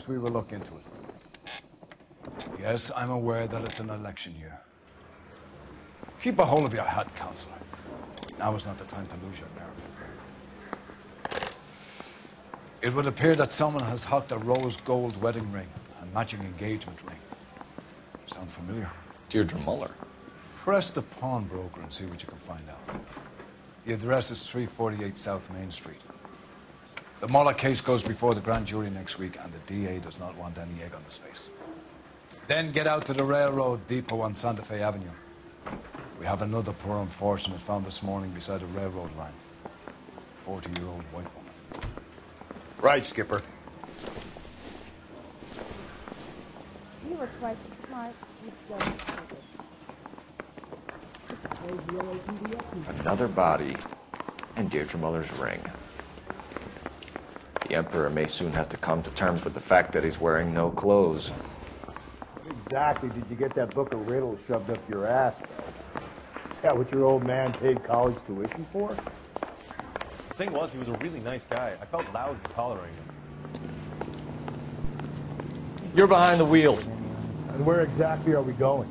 We will look into it. Yes, I'm aware that it's an election year. Keep a hold of your hat, Counselor. Now is not the time to lose your nerve. It would appear that someone has hocked a rose gold wedding ring and matching engagement ring. Sound familiar? Deirdre Muller. Press the pawnbroker and see what you can find out. The address is 348 South Main Street. The Muller case goes before the grand jury next week, and the DA does not want any egg on his face. Then get out to the railroad depot on Santa Fe Avenue. We have another poor unfortunate found this morning beside a railroad line. 40-year-old white woman. Right, Skipper. You were quite smart. Another body, and Deirdre Muller's ring. The Emperor may soon have to come to terms with the fact that he's wearing no clothes. What exactly did you get that book of riddles shoved up your ass, Phelps? Is that what your old man paid college tuition for? The thing was, he was a really nice guy. I felt lousy tolerating him. You're behind the wheel. And where exactly are we going?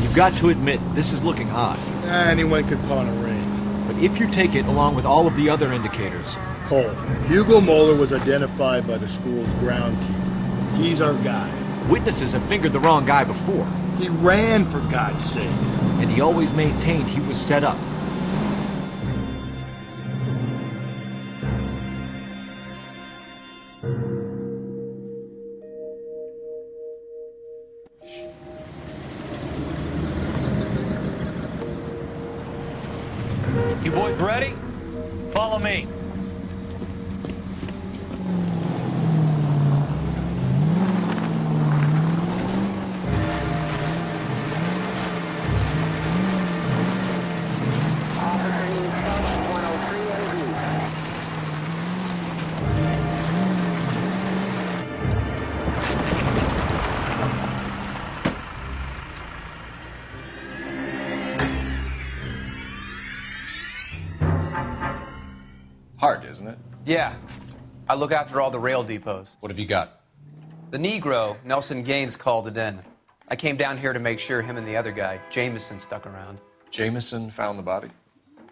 You've got to admit, this is looking odd. Anyone could pawn a ring. But if you take it along with all of the other indicators... Cole, Hugo Moeller was identified by the school's groundkeeper. He's our guy. Witnesses have fingered the wrong guy before. He ran, for God's sake. And he always maintained he was set up. You boys ready? Follow me. Hard, isn't it? Yeah. I look after all the rail depots. What have you got? The Negro, Nelson Gaines, called it in. I came down here to make sure him and the other guy, Jameson, stuck around. Jameson found the body?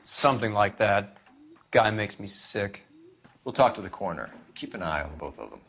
Something like that. Guy makes me sick. We'll talk to the coroner. Keep an eye on both of them.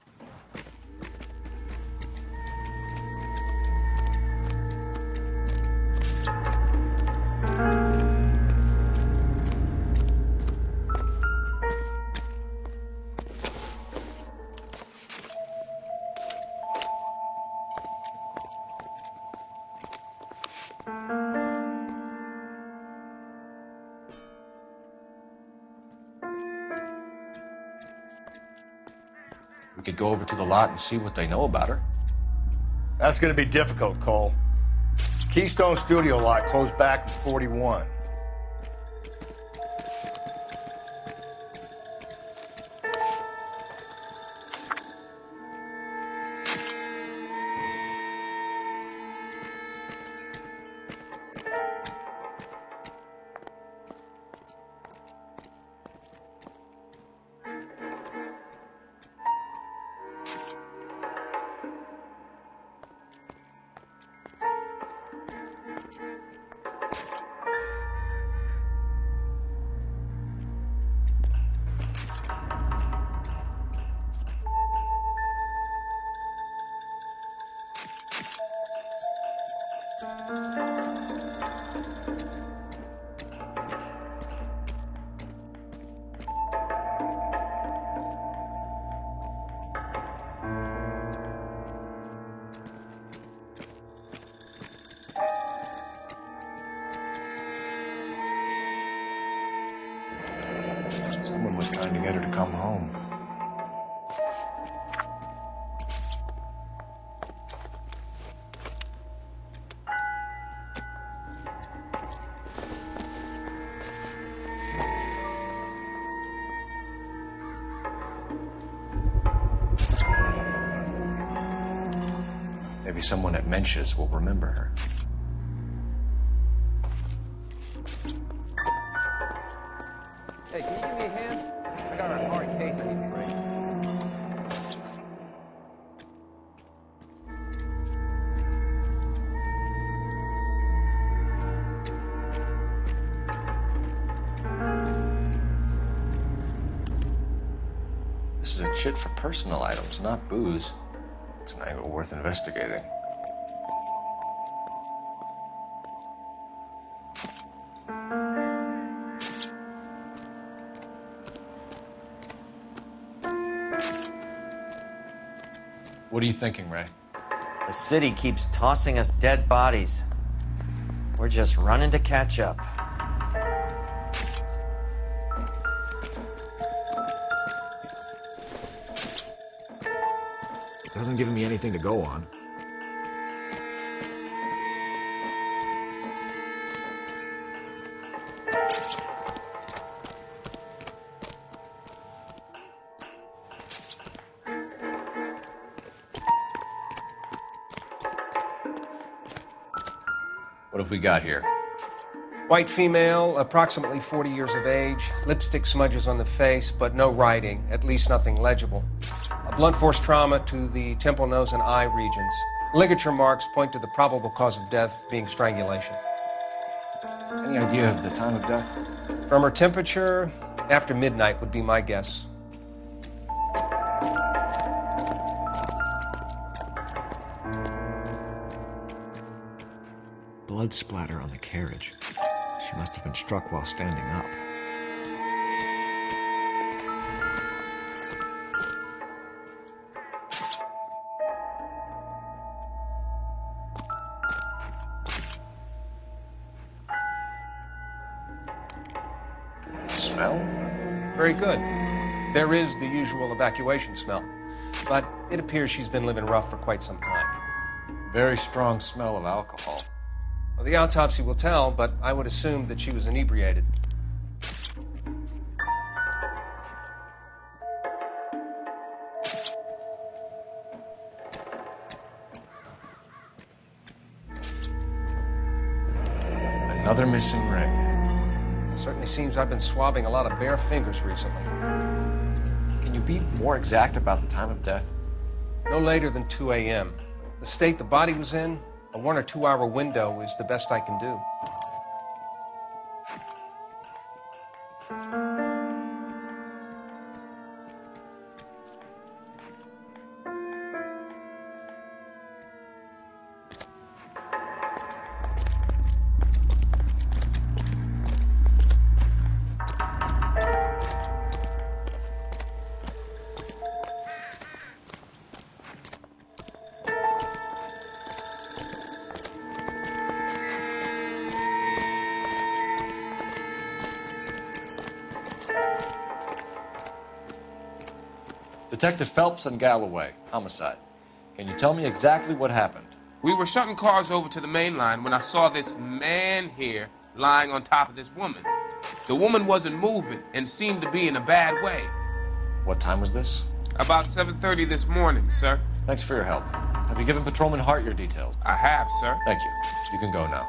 We could go over to the lot and see what they know about her. That's going to be difficult, Cole. Keystone Studio lot closed back in 41. Maybe someone at Mensch's will remember her. Hey, can you give me a hand? I got a hard case I need to break. This is a chit for personal items, not booze. It's an angle worth investigating. What are you thinking, Ray? The city keeps tossing us dead bodies. We're just running to catch up. Doesn't give me anything to go on. What have we got here? White female, approximately 40 years of age, lipstick smudges on the face, but no writing, at least nothing legible. A blunt force trauma to the temple, nose, and eye regions. Ligature marks point to the probable cause of death being strangulation. Any idea of the time of death? From her temperature, after midnight would be my guess. Blood splatter on the carriage. She must have been struck while standing up. Smell? Very good. There is the usual evacuation smell, but it appears she's been living rough for quite some time. Very strong smell of alcohol. Well, the autopsy will tell, but I would assume that she was inebriated. Another missing ring. It certainly seems I've been swabbing a lot of bare fingers recently. Can you be more exact about the time of death? No later than 2 a.m. The state the body was in, a 1 or 2 hour window is the best I can do. Detective Phelps and Galloway, homicide. Can you tell me exactly what happened? We were shutting cars over to the main line when I saw this man here lying on top of this woman. The woman wasn't moving and seemed to be in a bad way. What time was this? About 7:30 this morning, sir. Thanks for your help. Have you given Patrolman Hart your details? I have, sir. Thank you. You can go now.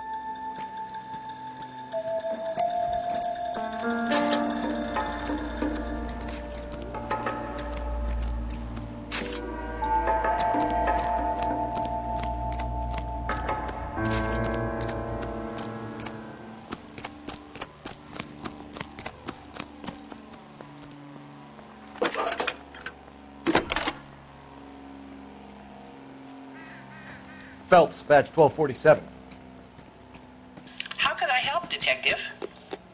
Phelps, badge 1247. How could I help, Detective?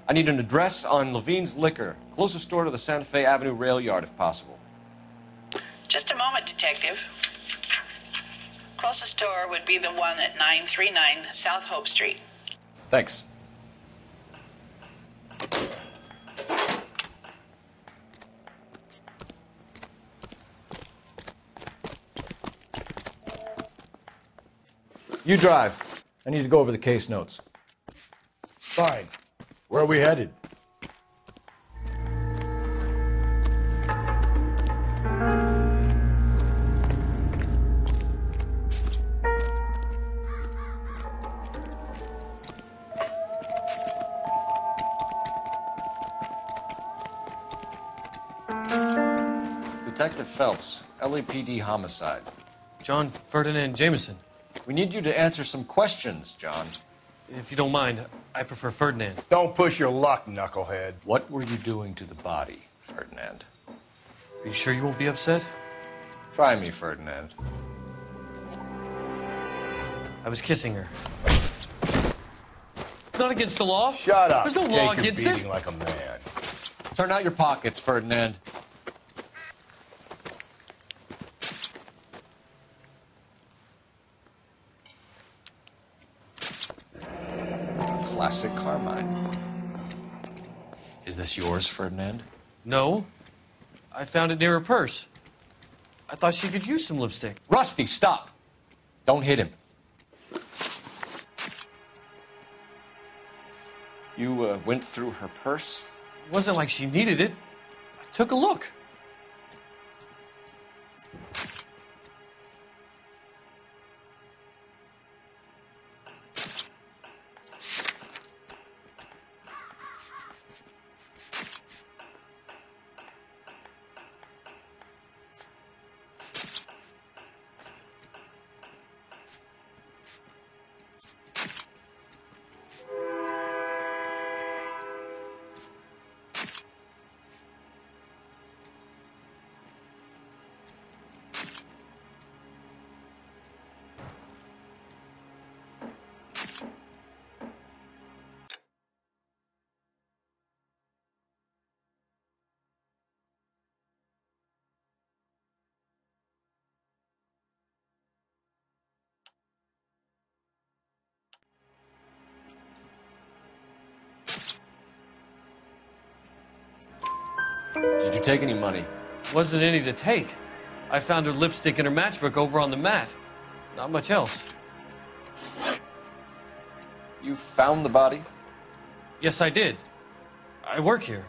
I need an address on Levine's Liquor, closest store to the Santa Fe Avenue rail yard, if possible. Just a moment, Detective. Closest store would be the one at 939 South Hope Street. Thanks. You drive. I need to go over the case notes. Fine. Where are we headed? Detective Phelps, LAPD homicide. John Ferdinand Jameson. We need you to answer some questions, John. If you don't mind, I prefer Ferdinand. Don't push your luck, knucklehead. What were you doing to the body, Ferdinand? Are you sure you won't be upset? Try me, Ferdinand. I was kissing her. It's not against the law. Shut up. There's no law Take your against beating it. like a man. Turn out your pockets, Ferdinand. Classic Carmine. Is this yours, Ferdinand? No. I found it near her purse. I thought she could use some lipstick. Rusty, stop. Don't hit him. You went through her purse? It wasn't like she needed it. I took a look. Did you take any money? Wasn't any to take. I found her lipstick in her matchbook over on the mat. Not much else. You found the body? Yes, I did. I work here.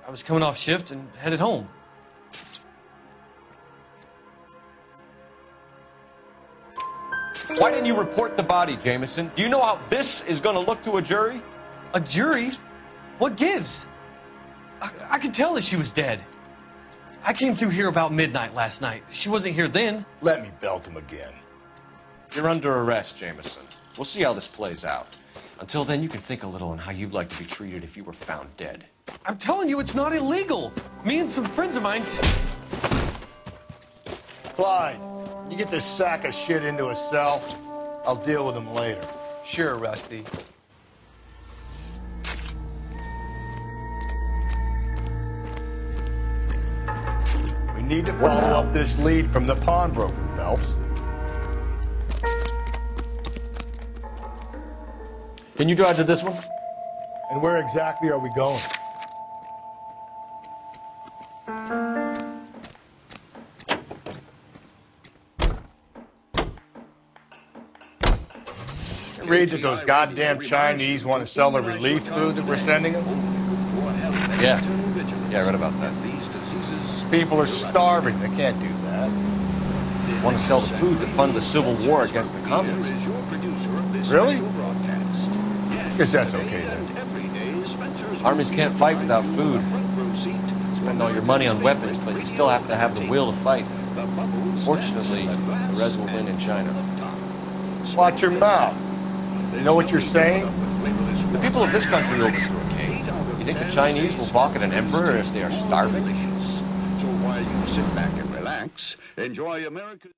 I was coming off shift and headed home. Why didn't you report the body, Jameson? Do you know how this is going to look to a jury? A jury? What gives? I could tell that she was dead. I came through here about midnight last night. She wasn't here then. Let me belt him again. You're under arrest, Jameson. We'll see how this plays out. Until then, you can think a little on how you'd like to be treated if you were found dead. I'm telling you, it's not illegal. Me and some friends of mine... Clyde, you get this sack of shit into a cell. I'll deal with him later. Sure, Rusty. We need to follow up this lead from the pawnbroker, Phelps. Can you drive to this one? And where exactly are we going? Read that those goddamn Chinese want to sell the relief food that we're sending them? Yeah. Yeah, I read about that. These people are starving. They can't do that. They want to sell the food to fund the civil war against the communists. Really? Guess that's okay then. Armies can't fight without food. You spend all your money on weapons, but you still have to have the will to fight. Fortunately, the Reds will win in China. Watch your mouth. You know what you're saying? The people of this country overthrew a king. You think the Chinese will balk at an emperor if they are starving? So while you sit back and relax, enjoy American...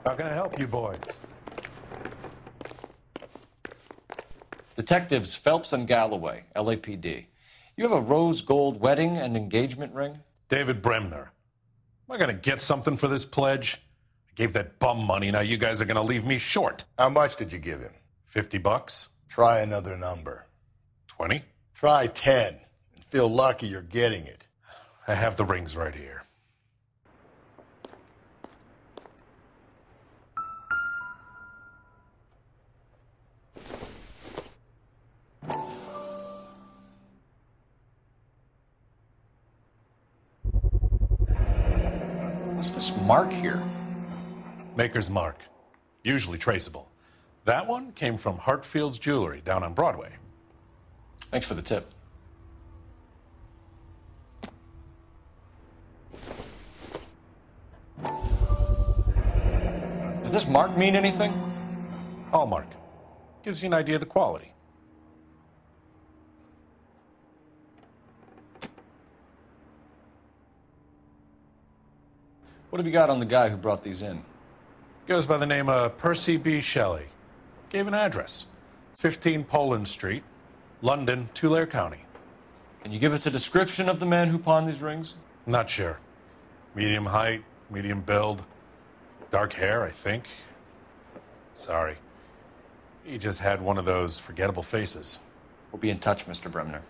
How can I help you boys? Detectives Phelps and Galloway, LAPD. You have a rose gold wedding and engagement ring? David Bremner. Am I going to get something for this pledge? I gave that bum money, now you guys are going to leave me short. How much did you give him? $50? Try another number. 20? Try 10 and feel lucky you're getting it. I have the rings right here. What's this mark here? Maker's mark. Usually traceable. That one came from Hartfield's Jewelry down on Broadway. Thanks for the tip. Does this mark mean anything? Hallmark. Gives you an idea of the quality. What have you got on the guy who brought these in? Goes by the name of Percy B. Shelley. Gave an address. 15 Poland Street, London, Tulare County. Can you give us a description of the man who pawned these rings? Not sure. Medium height, medium build. Dark hair, I think. Sorry. He just had one of those forgettable faces. We'll be in touch, Mr. Bremner.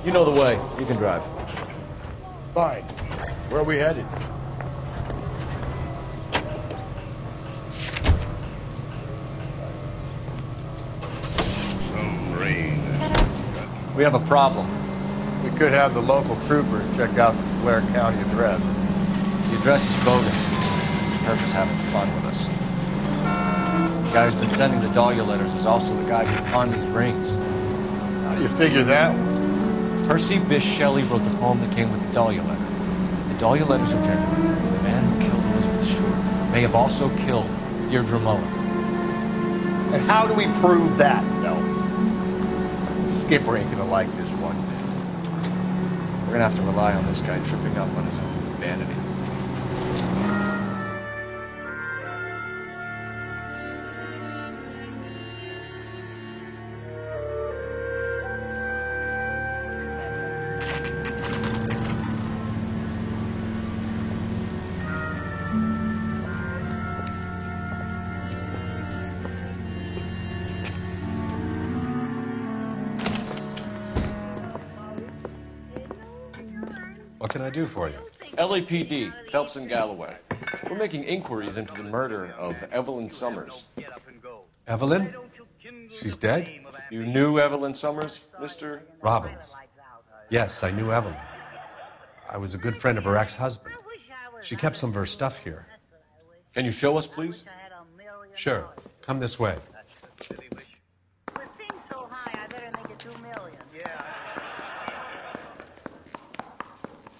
You know the way. You can drive. Fine. Where are we headed? We have a problem. We could have the local troopers check out the Tulare County address. The address is bogus. Herb is having fun with us. The guy who's been sending the Dahlia letters is also the guy who pawned these rings. How do you figure that one? Percy Bysshe Shelley wrote the poem that came with the Dahlia letter. The Dahlia letters are genuine. The man who killed Elizabeth Short may have also killed Deirdre Mullen. And how do we prove that, fellas? Skipper ain't gonna like this one bit. We're gonna have to rely on this guy tripping up on his own vanity. What can I do for you? LAPD, Phelps and Galloway. We're making inquiries into the murder of Evelyn Summers. Evelyn? She's dead? You knew Evelyn Summers, Mr. Robbins. Yes, I knew Evelyn. I was a good friend of her ex-husband. She kept some of her stuff here. Can you show us, please? Sure. Come this way.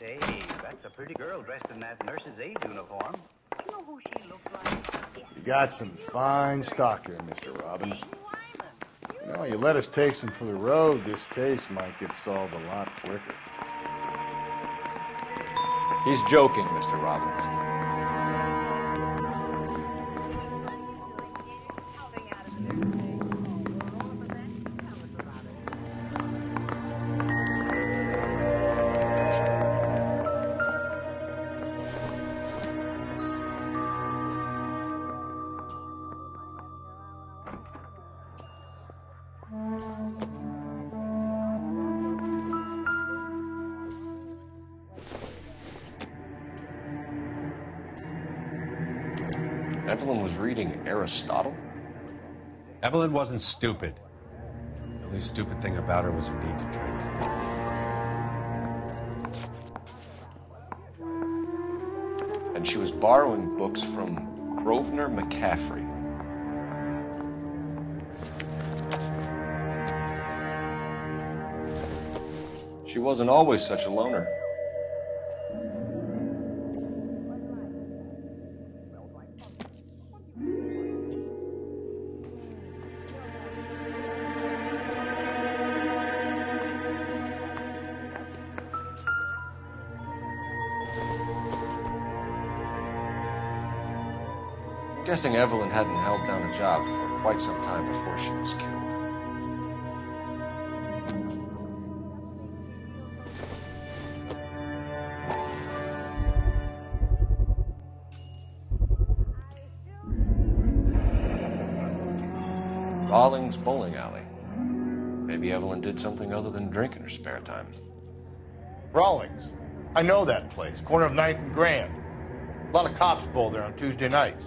Hey, that's a pretty girl dressed in that nurse's aide uniform. You know who she looks like? You got some fine stock here, Mr. Robbins. You know, you let us take some for the road, this case might get solved a lot quicker. He's joking, Mr. Robbins. Evelyn was reading Aristotle? Evelyn wasn't stupid. The only stupid thing about her was her need to drink. And she was borrowing books from Grosvenor McCaffrey. She wasn't always such a loner. I'm guessing Evelyn hadn't held down a job for quite some time before she was killed. Rawlings Bowling Alley. Maybe Evelyn did something other than drink in her spare time. Rawlings. I know that place. Corner of 9th and Grand. A lot of cops bowl there on Tuesday nights.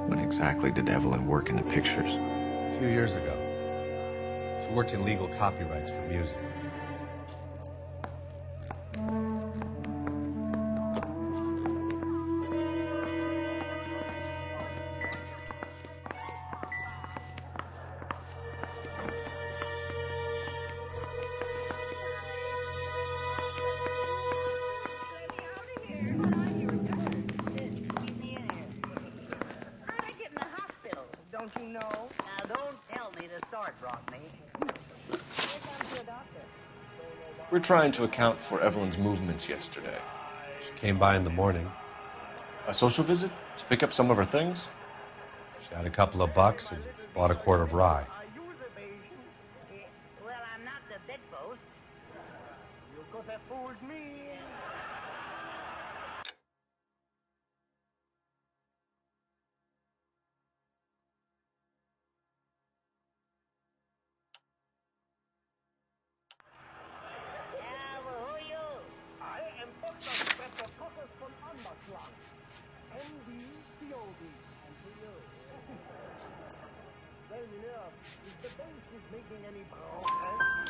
When exactly did Evelyn work in the pictures? A few years ago. She worked in legal copyrights for music. Don't you know? Now, don't tell me the start brought me. We're trying to account for Evelyn's movements yesterday. She came by in the morning. A social visit to pick up some of her things? She had a couple of bucks and bought a quart of rye. Well, I'm not the bedpost. You could have fooled me.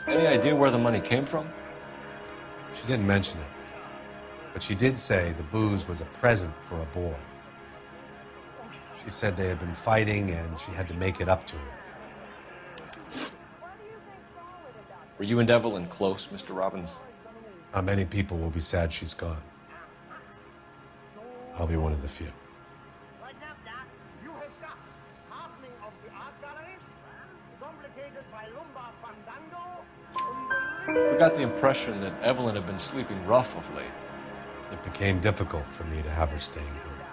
Any idea where the money came from? She didn't mention it, but she did say the booze was a present for a boy. She said they had been fighting and she had to make it up to him. Were you and Evelyn close, Mr. Robbins? Not many people will be sad she's gone. I'll be one of the few. We got the impression that Evelyn had been sleeping rough of late. It became difficult for me to have her staying here.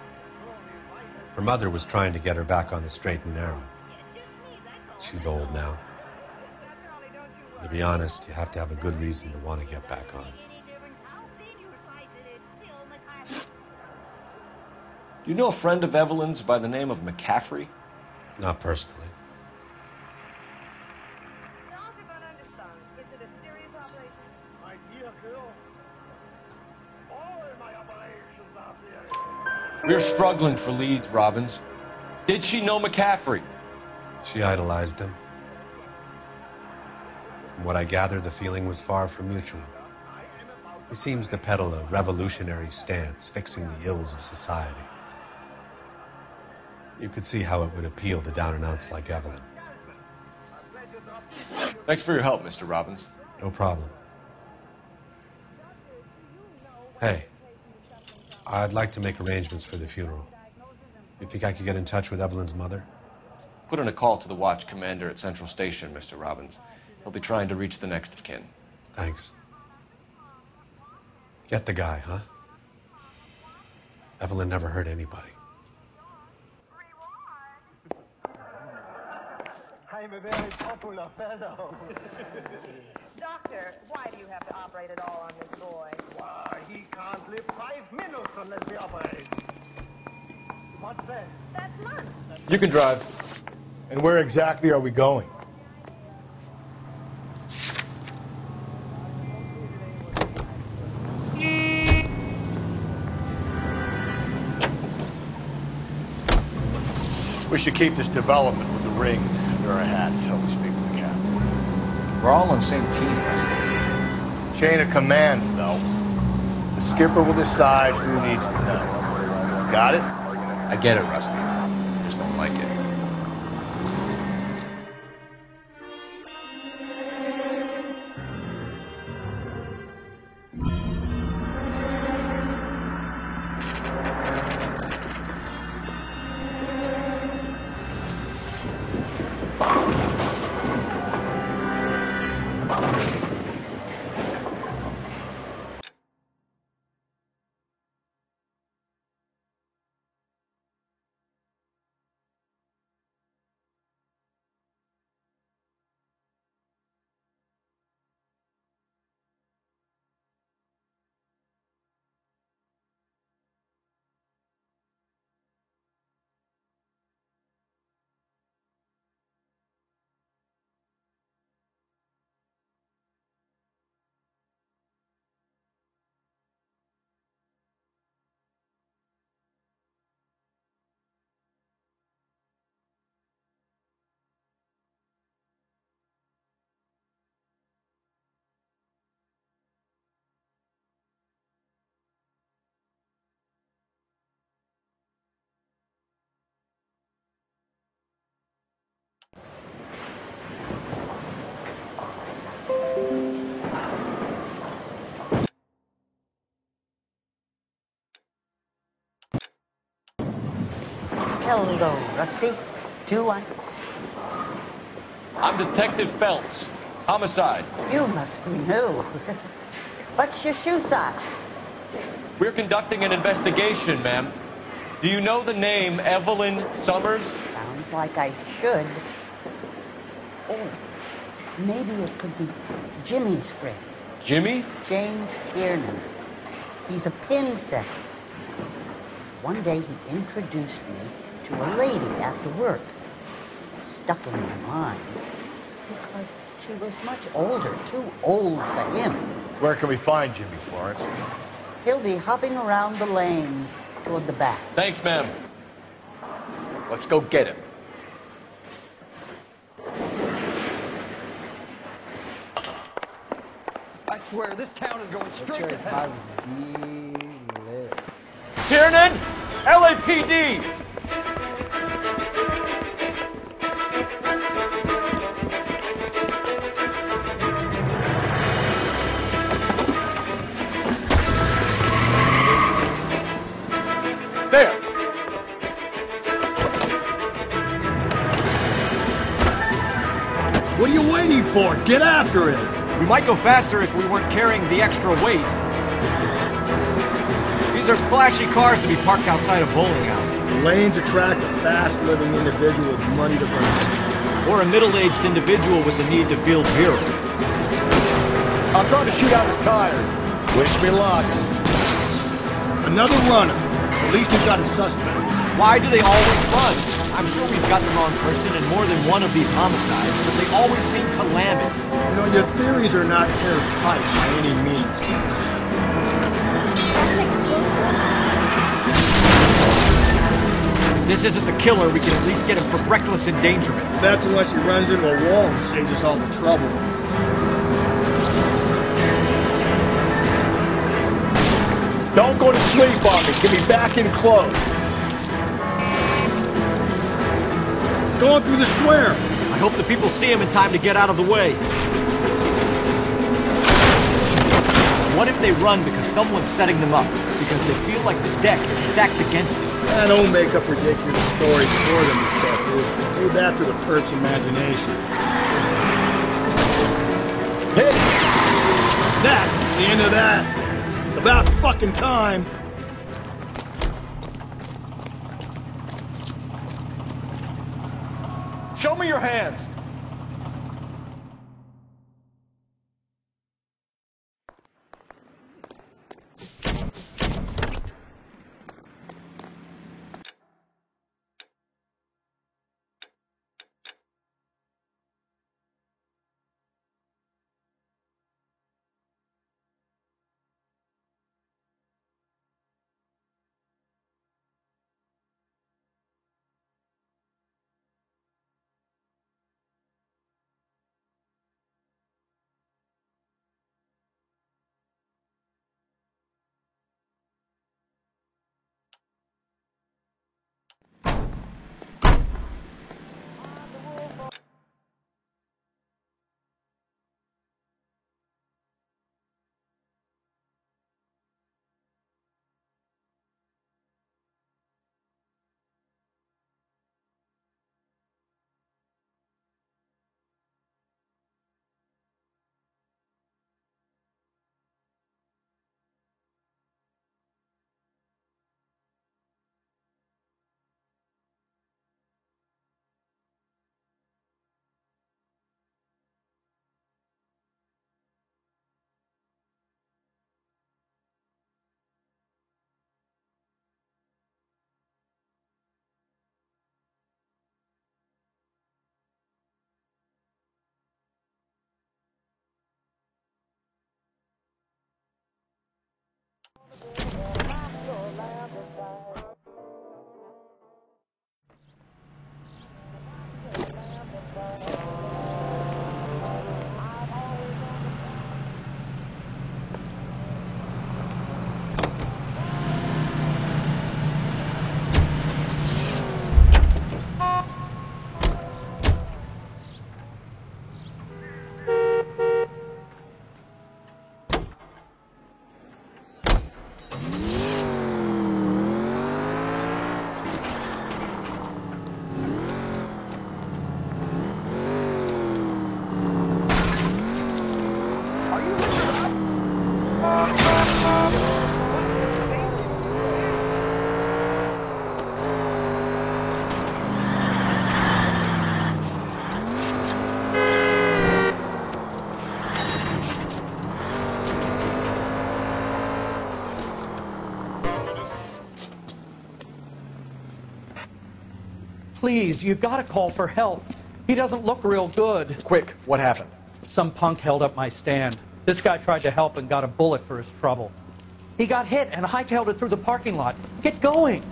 Her mother was trying to get her back on the straight and narrow. She's old now. To be honest, you have to have a good reason to want to get back on. Do you know a friend of Evelyn's by the name of McCaffrey? Not personally. We're struggling for leads, Robbins. Did she know McCaffrey? She idolized him. From what I gather, the feeling was far from mutual. He seems to peddle a revolutionary stance, fixing the ills of society. You could see how it would appeal to down-and-outs like Evelyn. Thanks for your help, Mr. Robbins. No problem. Hey, I'd like to make arrangements for the funeral. You think I could get in touch with Evelyn's mother? Put in a call to the watch commander at Central Station, Mr. Robbins. He'll be trying to reach the next of kin. Thanks. Get the guy, huh? Evelyn never hurt anybody. I'm a very popular fellow. Doctor, why do you have to operate at all on this boy? Why, he can't live 5 minutes unless we operate. What's that? That's none. You can drive. And where exactly are we going? We should keep this development with the rings under our hat until we speak with the captain. We're all on the same team, Rusty. Chain of command, Phelps. The skipper will decide who needs to know. Got it? I get it, Rusty. I just don't like it. Hello, Rusty. 2-1. I'm Detective Phelps. Homicide. You must be new. What's your shoe size? We're conducting an investigation, ma'am. Do you know the name Evelyn Summers? Sounds like I should. Oh, maybe it could be Jimmy's friend. Jimmy? James Tiernan. He's a pin setter. One day he introduced me to a lady after work. It stuck in my mind because she was much older, too old for him. Where can we find Jimmy, Florence? He'll be hopping around the lanes toward the back. Thanks, ma'am. Let's go get him. I swear, this town is going straight to hell. Tiernan! LAPD! There! What are you waiting for? Get after him! We might go faster if we weren't carrying the extra weight. These are flashy cars to be parked outside a bowling alley. The lanes attract a fast-living individual with money to burn. Or a middle-aged individual with the need to feel virile. I'll try to shoot out his tires. Wish me luck. Another runner. At least we've got a suspect. Why do they always run? I'm sure we've got the wrong person in more than one of these homicides, but they always seem to lam it. You know, your theories are not airtight by any means. If this isn't the killer, we can at least get him for reckless endangerment. That's unless he runs into a wall and saves us all the trouble. Don't go to sleep on me. Get me back in close. He's going through the square. I hope the people see him in time to get out of the way. What if they run because someone's setting them up? Because they feel like the deck is stacked against them? Don't make up ridiculous stories for them, Detective. Leave that to the perp's imagination. Hit! That's the end of that. It's about fucking time. Show me your hands. Please, you gotta call for help. He doesn't look real good. Quick, what happened? Some punk held up my stand. This guy tried to help and got a bullet for his trouble. He got hit and hightailed it through the parking lot. Get going!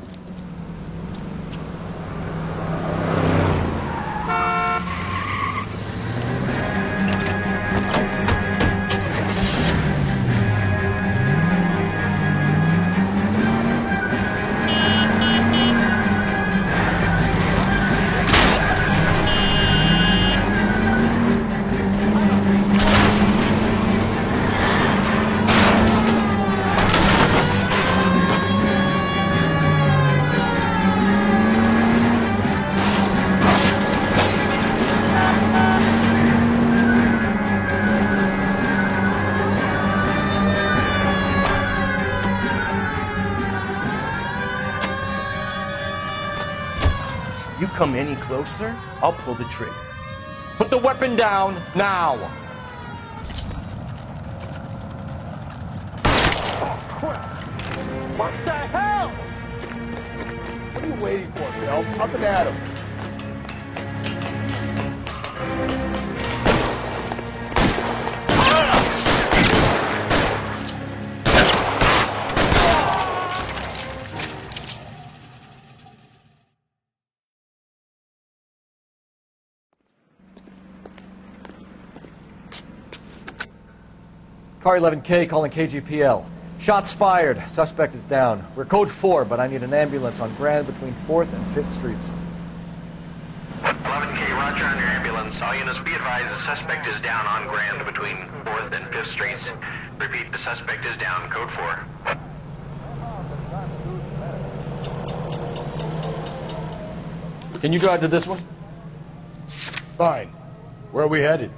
You come any closer, I'll pull the trigger. Put the weapon down, now! What the hell? What are you waiting for, Bill? Up and at him. Car 11K calling KGPL. Shots fired. Suspect is down. We're code 4, but I need an ambulance on Grand between 4th and 5th Streets. 11K, roger on your ambulance. All units be advised the suspect is down on Grand between 4th and 5th Streets. Repeat, the suspect is down. Code 4. Can you drive to this one? Fine. Where are we headed?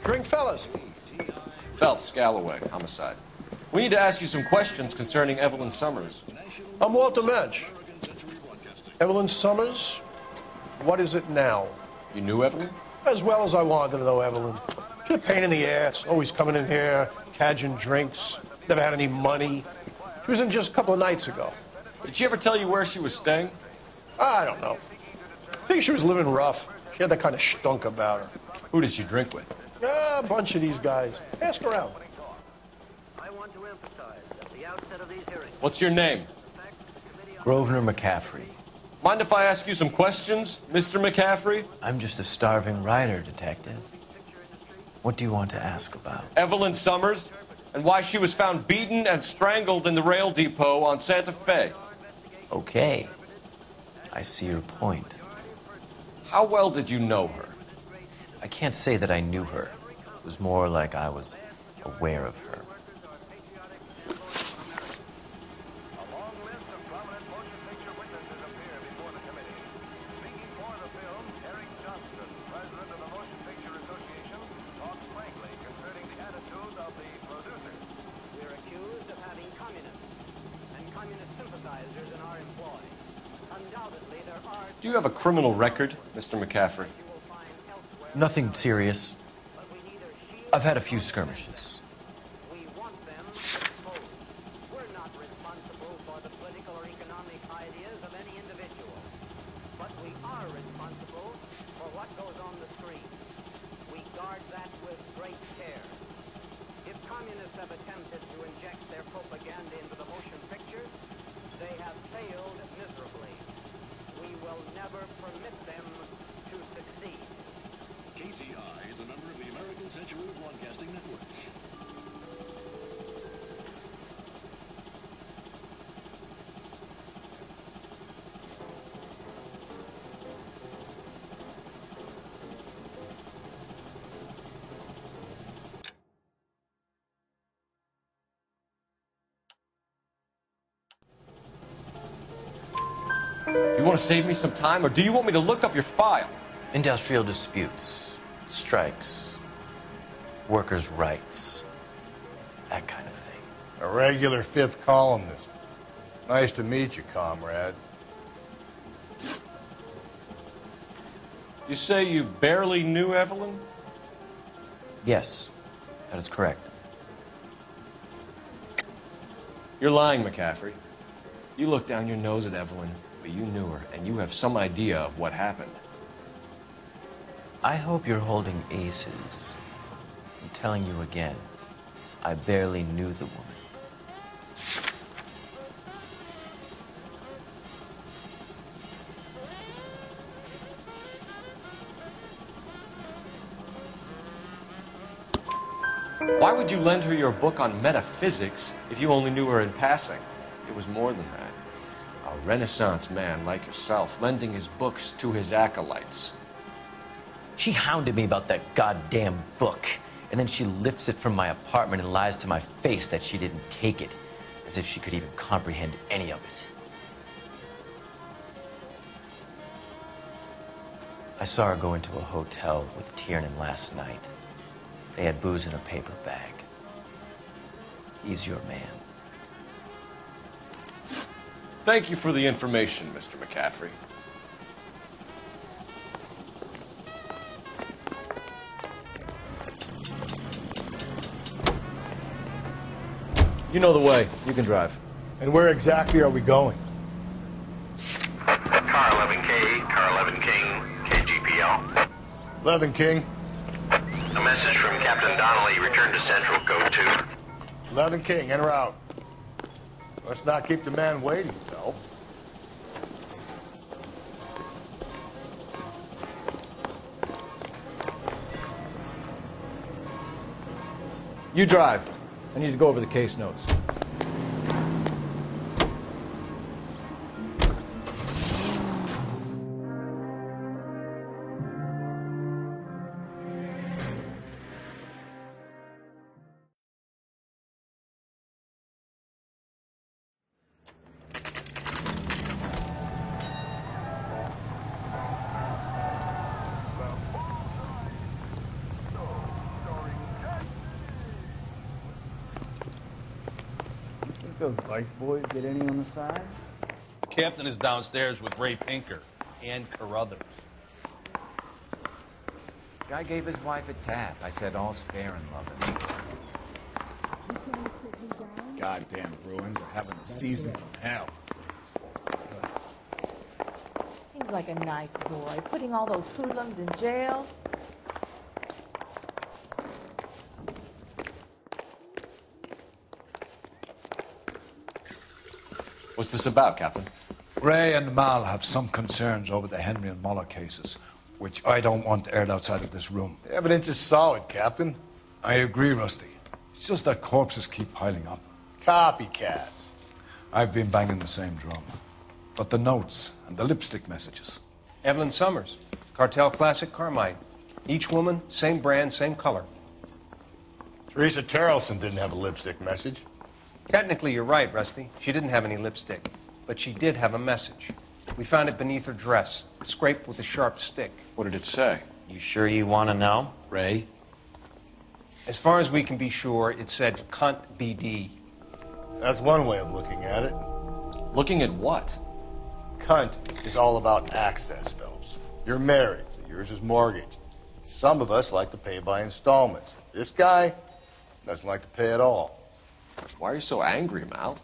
Drink, fellas. Phelps, Galloway, homicide. We need to ask you some questions concerning Evelyn Summers. I'm Walter Mensch. Evelyn Summers, what is it now? You knew Evelyn? As well as I wanted to know Evelyn. She's a pain in the ass, always coming in here, cadging drinks, never had any money. She was in just a couple of nights ago. Did she ever tell you where she was staying? I don't know. I think she was living rough. She had that kind of stunk about her. Who did she drink with? A bunch of these guys. Ask around. What's your name? Grosvenor McCaffrey. Mind if I ask you some questions, Mr. McCaffrey? I'm just a starving writer, Detective. What do you want to ask about? Evelyn Summers, and why she was found beaten and strangled in the rail depot on Santa Fe. Okay. I see your point. How well did you know her? I can't say that I knew her. It was more like I was aware of her. Do you have a criminal record, Mr. McCaffrey? Nothing serious. I've had a few skirmishes. You want to save me some time, or do you want me to look up your file? Industrial disputes, strikes, workers' rights, that kind of thing. A regular fifth columnist. Nice to meet you, comrade. You say you barely knew Evelyn? Yes, that is correct. You're lying, McCaffrey. You look down your nose at Evelyn, but you knew her, and you have some idea of what happened. I hope you're holding aces. I'm telling you again, I barely knew the woman. Why would you lend her your book on metaphysics if you only knew her in passing? It was more than that. A Renaissance man like yourself lending his books to his acolytes. She hounded me about that goddamn book, and then she lifts it from my apartment and lies to my face that she didn't take it, as if she could even comprehend any of it. I saw her go into a hotel with Tiernan last night. They had booze in a paper bag. He's your man. Thank you for the information, Mr. McCaffrey. You know the way. You can drive. And where exactly are we going? Car 11K, Car 11 King, KGPL. 11 King. A message from Captain Donnelly. Return to Central, Code 2. 11 King, en route. Let's not keep the man waiting, Phelps. You drive. I need to go over the case notes. Those Vice boys get any on the side? The captain is downstairs with Ray Pinker and Carruthers. Guy gave his wife a tap. I said all's fair in love. Goddamn Bruins are having a season from hell. Seems like a nice boy, putting all those hoodlums in jail. What's this about, Captain? Ray and Mal have some concerns over the Henry and Muller cases, which I don't want aired outside of this room. The evidence is solid, Captain. I agree, Rusty. It's just that corpses keep piling up. Copycats. I've been banging the same drum. But the notes and the lipstick messages. Evelyn Summers, Cartel Classic Carmine. Each woman, same brand, same color. Teresa Terrelson didn't have a lipstick message. Technically, you're right, Rusty. She didn't have any lipstick, but she did have a message. We found it beneath her dress, scraped with a sharp stick. What did it say? You sure you want to know? Ray? As far as we can be sure, it said cunt BD. That's one way of looking at it. Looking at what? Cunt is all about access, Phelps. You're married, so yours is mortgaged. Some of us like to pay by installments. This guy doesn't like to pay at all. Why are you so angry, Mal?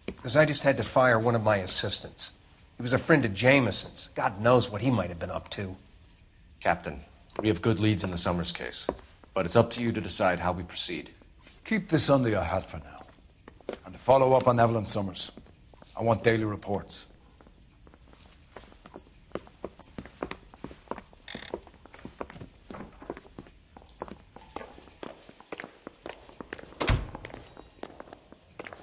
Because I just had to fire one of my assistants. He was a friend of Jameson's. God knows what he might have been up to. Captain, we have good leads in the Summers case, but it's up to you to decide how we proceed. Keep this under your hat for now. And to follow up on Evelyn Summers, I want daily reports.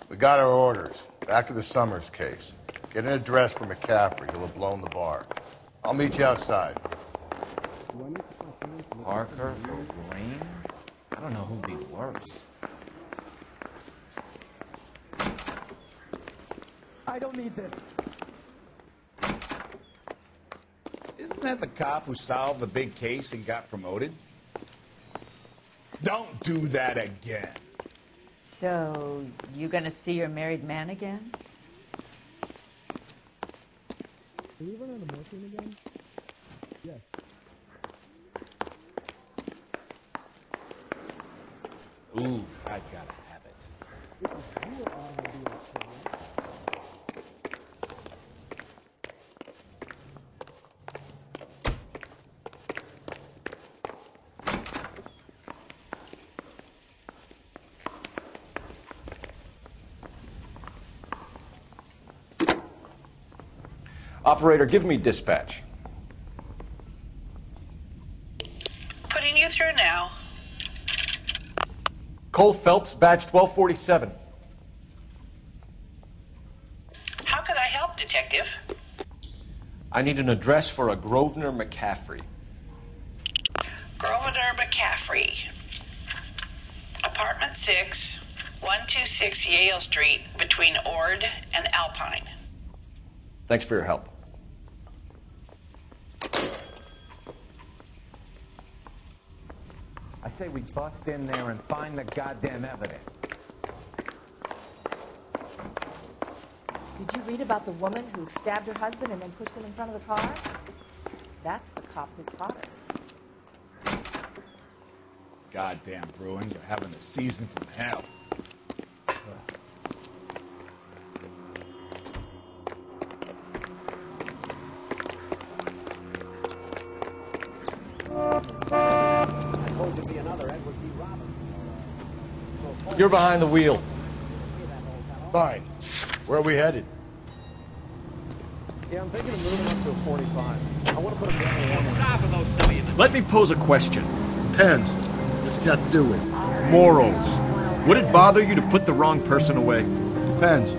We got our orders. Back to the Summers case. Get an address for McCaffrey. He'll have blown the bar. I'll meet you outside. Parker or Green? I don't know who'd be worse. I don't need this. Isn't that the cop who solved the big case and got promoted? Don't do that again. So, you gonna see your married man again? Are you running out of morphine again? Yes. Ooh, I've got to have it. Operator, give me dispatch. Putting you through now. Cole Phelps, badge 1247. How could I help, Detective? I need an address for a Grosvenor McCaffrey. Grosvenor McCaffrey. Apartment 6, 126 Yale Street, between Ord and Alpine. Thanks for your help. I say we bust in there and find the goddamn evidence. Did you read about the woman who stabbed her husband and then pushed him in front of the car? That's the cop who caught her. Goddamn Bruins are having a season from hell. You're behind the wheel. Fine. Where are we headed? Yeah, I'm thinking of moving up to a 45. I want to put him down. Let me pose a question. Depends. What's it got to do with? Morals. Would it bother you to put the wrong person away? Depends.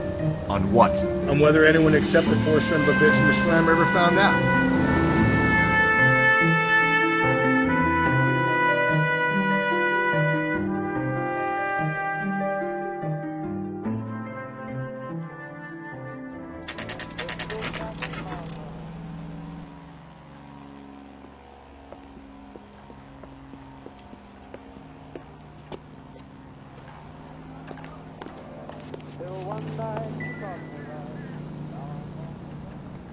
On what? On whether anyone except the poor son of a bitch in the slammer ever found out.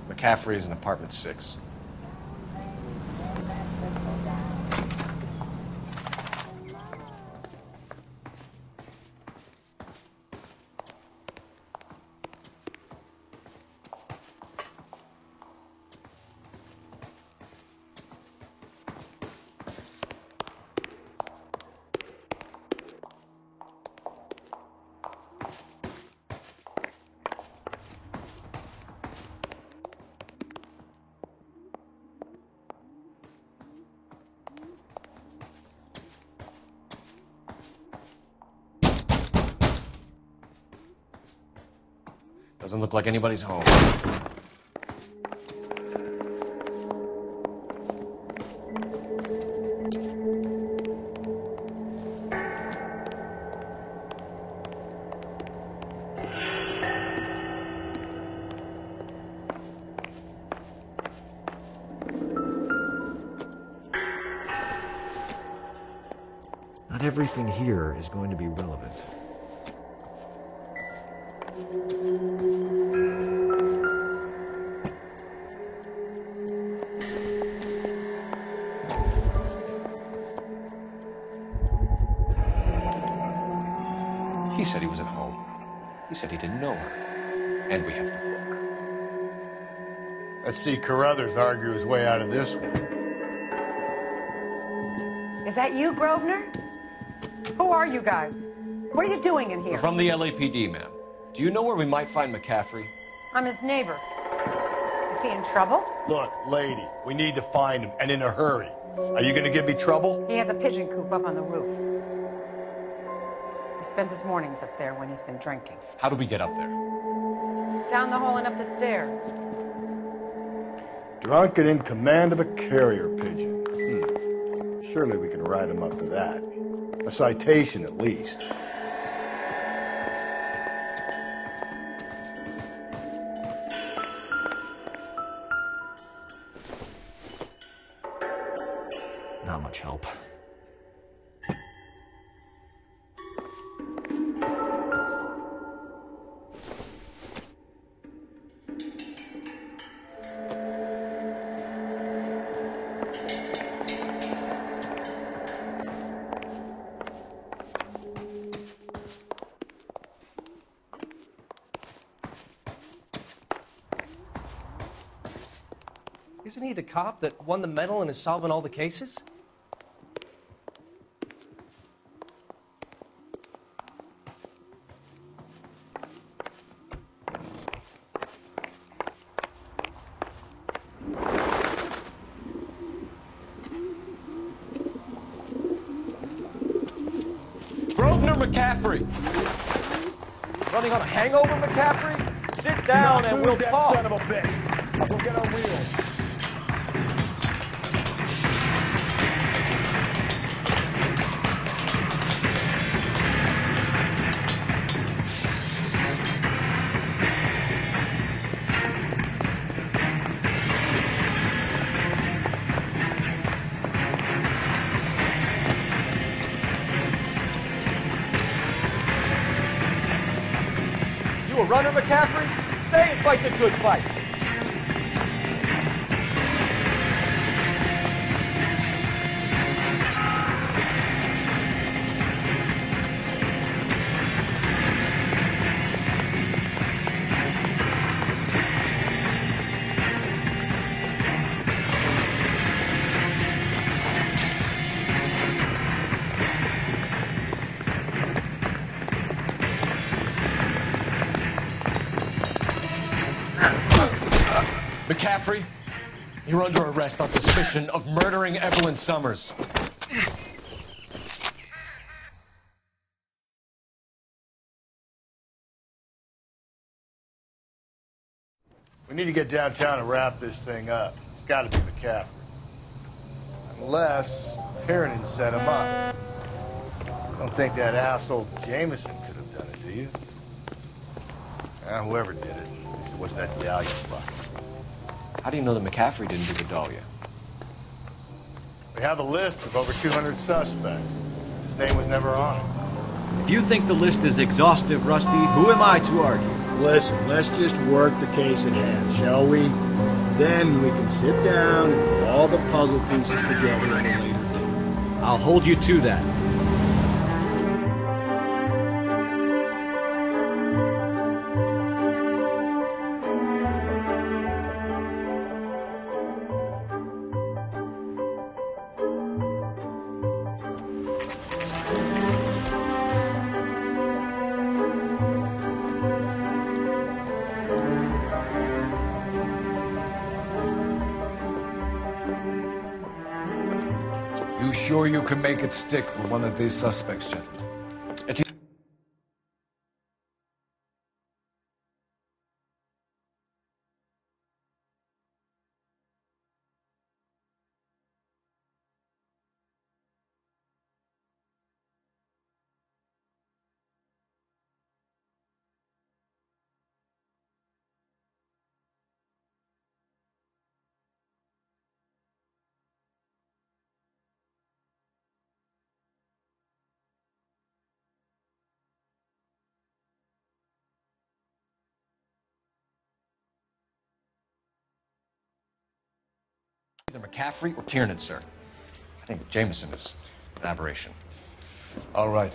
McCaffrey is in apartment 6. Doesn't look like anybody's home. Not everything here is going to be relevant. He said he was at home. He said he didn't know her. And we have the book. Let's see Carruthers argue his way out of this one. Is that you, Grosvenor? Who are you guys? What are you doing in here? We're from the LAPD, ma'am. Do you know where we might find McCaffrey? I'm his neighbor. Is he in trouble? Look, lady, we need to find him, and in a hurry. Are you gonna give me trouble? He has a pigeon coop up on the roof. He spends his mornings up there when he's been drinking. How do we get up there? Down the hall and up the stairs. Drunk and in command of a carrier pigeon. Surely we can ride him up to that. A citation, at least. Not much help. Isn't he the cop that won the medal and is solving all the cases? Grosvenor McCaffrey! Running on a hangover, McCaffrey? Sit down and we'll talk. Son of a bitch. We'll get on wheels. You a runner, McCaffrey? Stay and fight the good fight. McCaffrey, you're under arrest on suspicion of murdering Evelyn Summers. We need to get downtown and wrap this thing up. It's got to be McCaffrey. Unless Tiernan set him up. I don't think that asshole Jameson could have done it, do you? Whoever did it. At least it wasn't that Dahlia fuck. How do you know that McCaffrey didn't do the Dahlia? We have a list of over 200 suspects. His name was never on it. If you think the list is exhaustive, Rusty, who am I to argue? Listen, let's just work the case at hand, shall we? Then we can sit down and put all the puzzle pieces together at a later date. I'll hold you to that. You sure you can make it stick with one of these suspects, gentlemen? Either McCaffrey or Tiernan, sir. I think Jameson is an aberration. All right.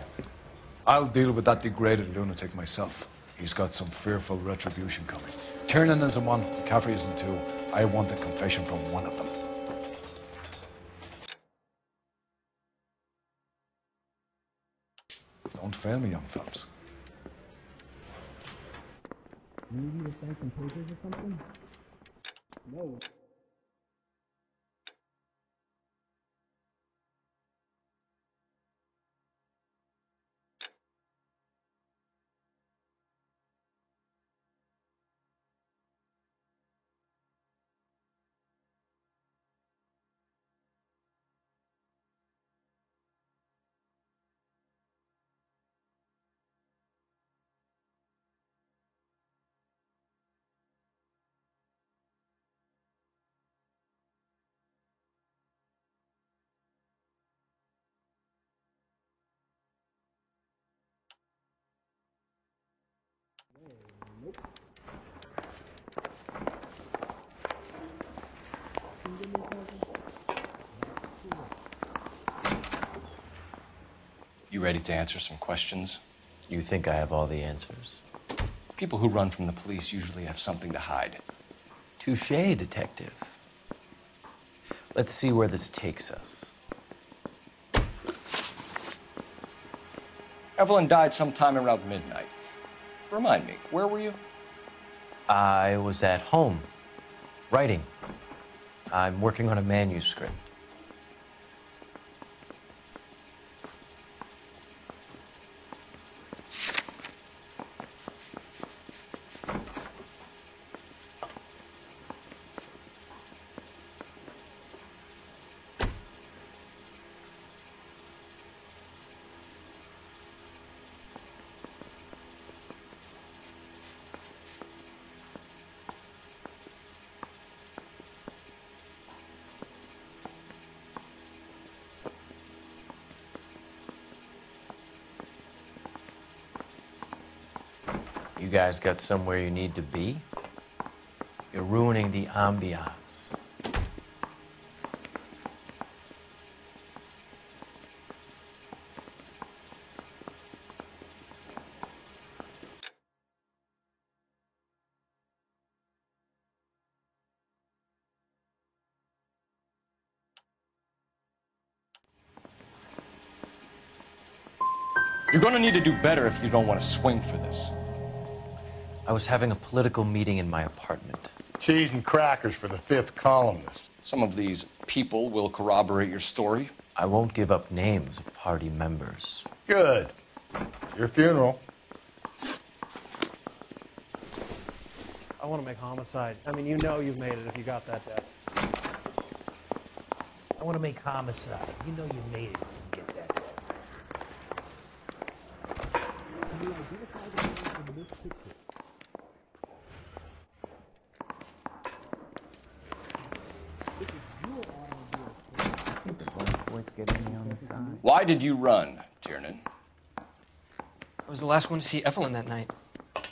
I'll deal with that degraded lunatic myself. He's got some fearful retribution coming. Tiernan isn't one, McCaffrey isn't two. I want a confession from one of them. Don't fail me, young fellas. Maybe to sign some papers or something? No. You ready to answer some questions? You think I have all the answers? People who run from the police usually have something to hide. Touché, detective. Let's see where this takes us. Evelyn died sometime around midnight. Remind me, where were you? I was at home, writing. I'm working on a manuscript. You guys got somewhere you need to be? You're ruining the ambiance. You're gonna need to do better if you don't want to swing for this. I was having a political meeting in my apartment. Cheese and crackers for the 5th columnist. Some of these people will corroborate your story. I won't give up names of party members. Good. Your funeral. I want to make homicide. I mean, you know you've made it if you got that death. I want to make homicide. You know you made it if you get that death. Can you identify the man in this picture? Why did you run, Tiernan? I was the last one to see Evelyn that night.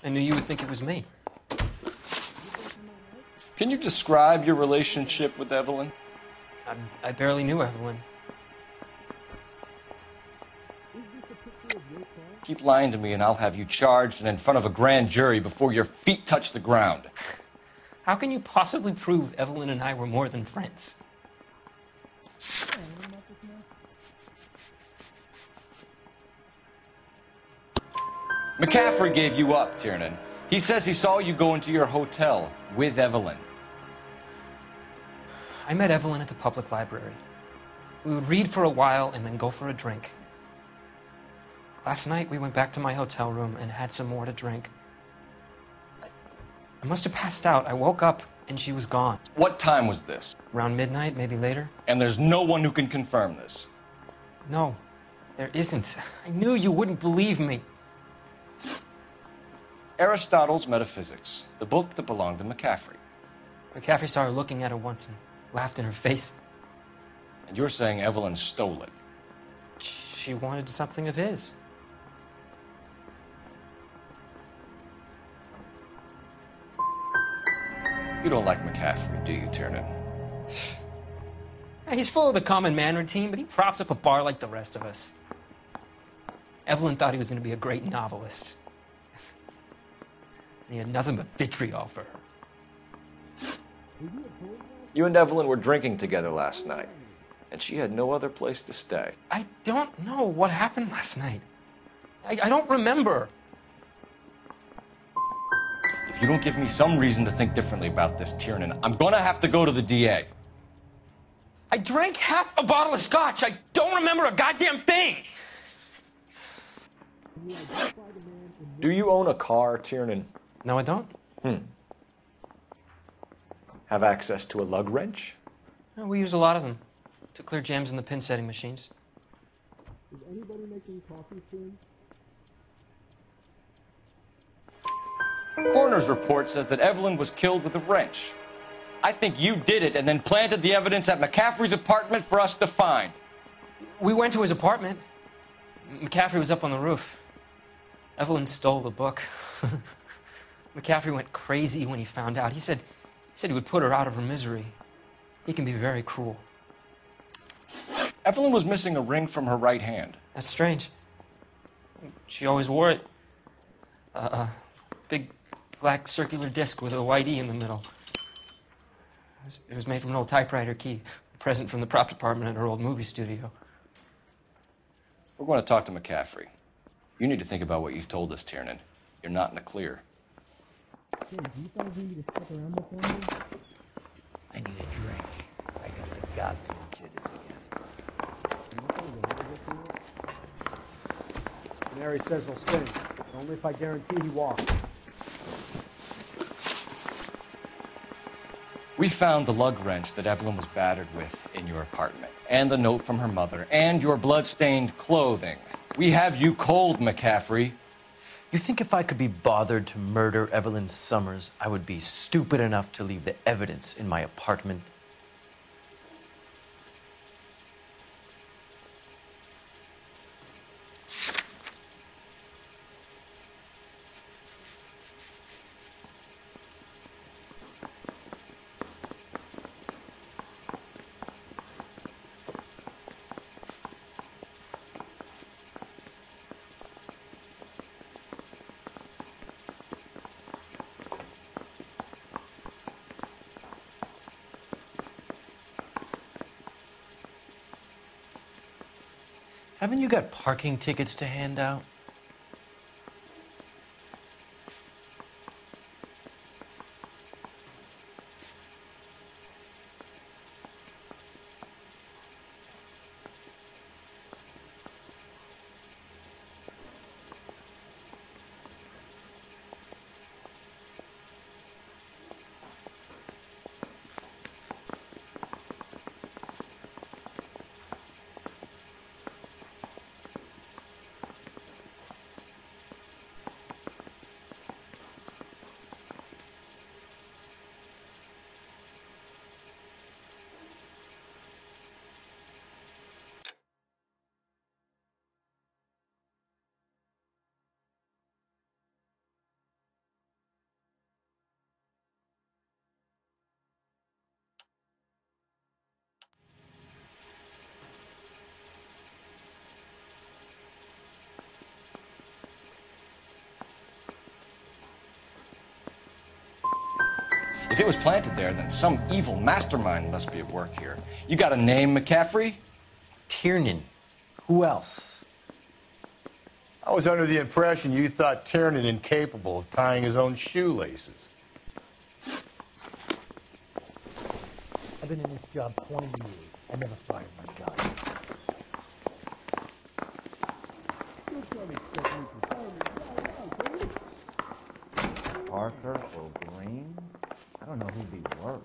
I knew you would think it was me. Can you describe your relationship with Evelyn? I barely knew Evelyn. Keep lying to me and I'll have you charged and in front of a grand jury before your feet touch the ground. How can you possibly prove Evelyn and I were more than friends? McCaffrey gave you up, Tiernan. He says he saw you go into your hotel with Evelyn. I met Evelyn at the public library. We would read for a while and then go for a drink. Last night, we went back to my hotel room and had some more to drink. I must have passed out. I woke up and she was gone. What time was this? Around midnight, maybe later. And there's no one who can confirm this? No, there isn't. I knew you wouldn't believe me. Aristotle's Metaphysics, the book that belonged to McCaffrey. McCaffrey saw her looking at it once and laughed in her face. And you're saying Evelyn stole it? She wanted something of his. You don't like McCaffrey, do you, Tiernan? He's full of the common man routine, but he props up a bar like the rest of us. Evelyn thought he was going to be a great novelist. And he had nothing but vitriol for her. You and Evelyn were drinking together last night, and she had no other place to stay. I don't know what happened last night. I don't remember. If you don't give me some reason to think differently about this, Tiernan, I'm gonna have to go to the DA. I drank half a bottle of scotch. I don't remember a goddamn thing. Do you own a car, Tiernan? No, I don't. Have access to a lug wrench? We use a lot of them to clear jams in the pin setting machines. Is anybody making coffee soon? Coroner's report says that Evelyn was killed with a wrench. I think you did it and then planted the evidence at McCaffrey's apartment for us to find. We went to his apartment. McCaffrey was up on the roof. Evelyn stole the book. McCaffrey went crazy when he found out. He said he would put her out of her misery. He can be very cruel. Evelyn was missing a ring from her right hand. That's strange. She always wore it. Big black circular disc with a white E in the middle. It was made from an old typewriter key, a present from the prop department at her old movie studio. We're going to talk to McCaffrey. You need to think about what you've told us, Tiernan. You're not in the clear. Hey, do you fellas need me to stick around this one? I need a drink. I got the goddamn jitters again. Canary says he'll sing, but only if I guarantee he walks. We found the lug wrench that Evelyn was battered with in your apartment, and the note from her mother, and your blood-stained clothing. We have you cold, McCaffrey. You think if I could be bothered to murder Evelyn Summers, I would be stupid enough to leave the evidence in my apartment? Haven't you got parking tickets to hand out? If it was planted there, then some evil mastermind must be at work here. You got a name, McCaffrey? Tiernan. Who else? I was under the impression you thought Tiernan incapable of tying his own shoelaces. I've been in this job 20 years. I never fired my gun. Parker or Green? I don't know who'd be worse.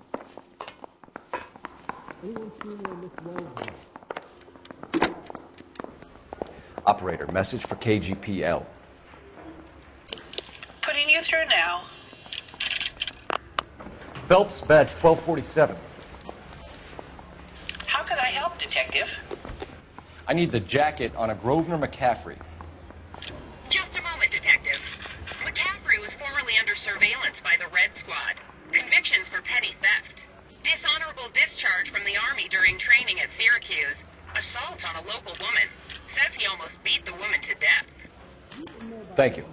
Anyone seen where Miss Wells is? Operator, message for KGPL. Putting you through now. Phelps, badge 1247. How could I help, Detective? I need the jacket on a Grosvenor McCaffrey. Just a moment, Detective. McCaffrey was formerly under surveillance by the Red Squad. Convictions for petty theft. Dishonorable discharge from the Army during training at Syracuse. Assault on a local woman. Says he almost beat the woman to death. Thank you.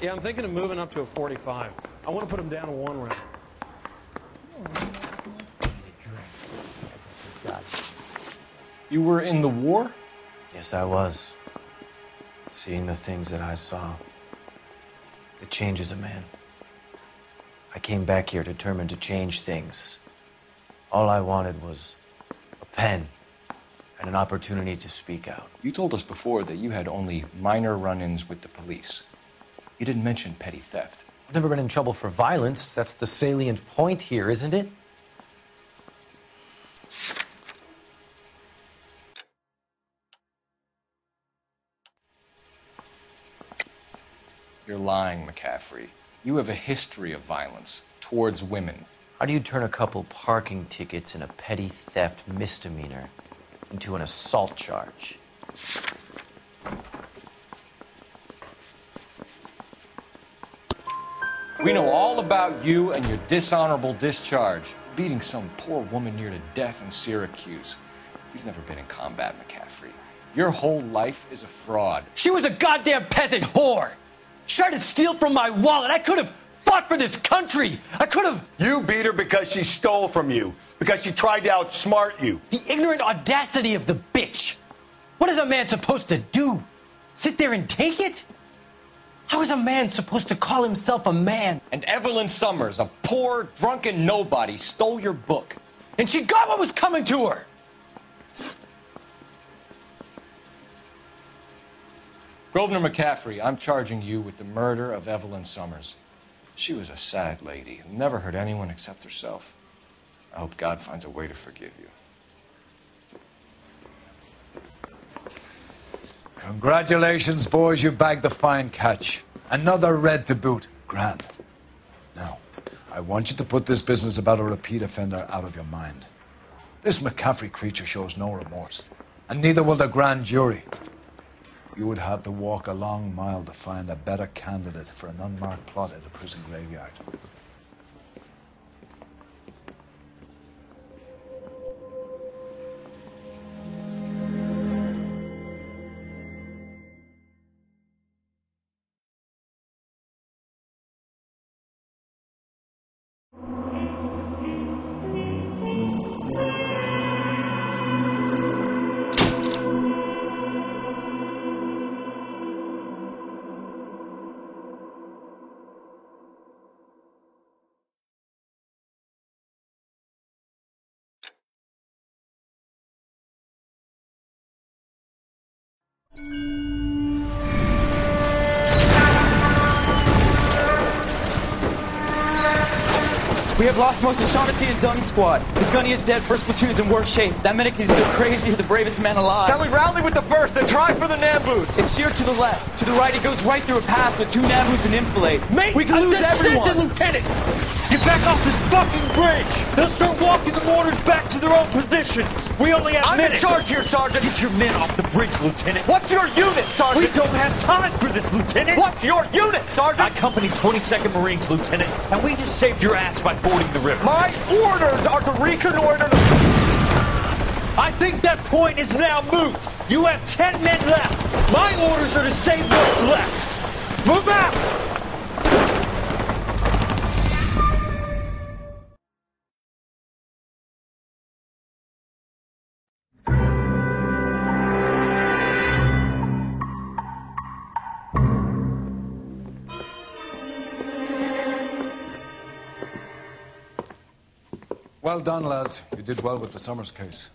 Yeah, I'm thinking of moving up to a 45. I want to put him down to 1 round. You were in the war? Yes, I was. Seeing the things that I saw, it changes a man. I came back here determined to change things. All I wanted was a pen and an opportunity to speak out. You told us before that you had only minor run-ins with the police. You didn't mention petty theft. I've never been in trouble for violence. That's the salient point here, isn't it? You're lying, McCaffrey. You have a history of violence towards women. How do you turn a couple parking tickets and a petty theft misdemeanor into an assault charge? We know all about you and your dishonorable discharge, beating some poor woman near to death in Syracuse. You've never been in combat, McCaffrey. Your whole life is a fraud. She was a goddamn peasant whore! She tried to steal from my wallet. I could have fought for this country. I could have... You beat her because she stole from you. Because she tried to outsmart you. The ignorant audacity of the bitch. What is a man supposed to do? Sit there and take it? How is a man supposed to call himself a man? And Evelyn Summers, a poor, drunken nobody, stole your book. And she got what was coming to her. Grosvenor McCaffrey, I'm charging you with the murder of Evelyn Summers. She was a sad lady who never hurt anyone except herself. I hope God finds a way to forgive you. Congratulations, boys. You bagged the fine catch. Another red to boot. Grand. Now, I want you to put this business about a repeat offender out of your mind. This McCaffrey creature shows no remorse, and neither will the grand jury. You would have to walk a long mile to find a better candidate for an unmarked plot at a prison graveyard. We have lost most of Shaughnessy and Dunn squad. The gunny is dead, first platoon is in worse shape. That medic is either crazy or the bravest man alive. Can we rally with the first and try for the Namboots? It's sheer to the left. To the right, it goes right through a pass with 2 Namboots and enfilade. Mate, we can lose everyone. Lieutenant! Get back off this fucking bridge! They'll start walking the mortars back to their own positions. We only have minutes. I'm in charge here, Sergeant. Get your men off the bridge, Lieutenant. What's your unit, Sergeant? We don't have time for this, Lieutenant. What's your unit, Sergeant? I company 22nd Marines, Lieutenant, and we just saved your ass by fording the river. My orders are to reconnoiter the... I think that point is now moot. You have 10 men left. My orders are to save what's left. Move out! Well done, lads. You did well with the Summers case.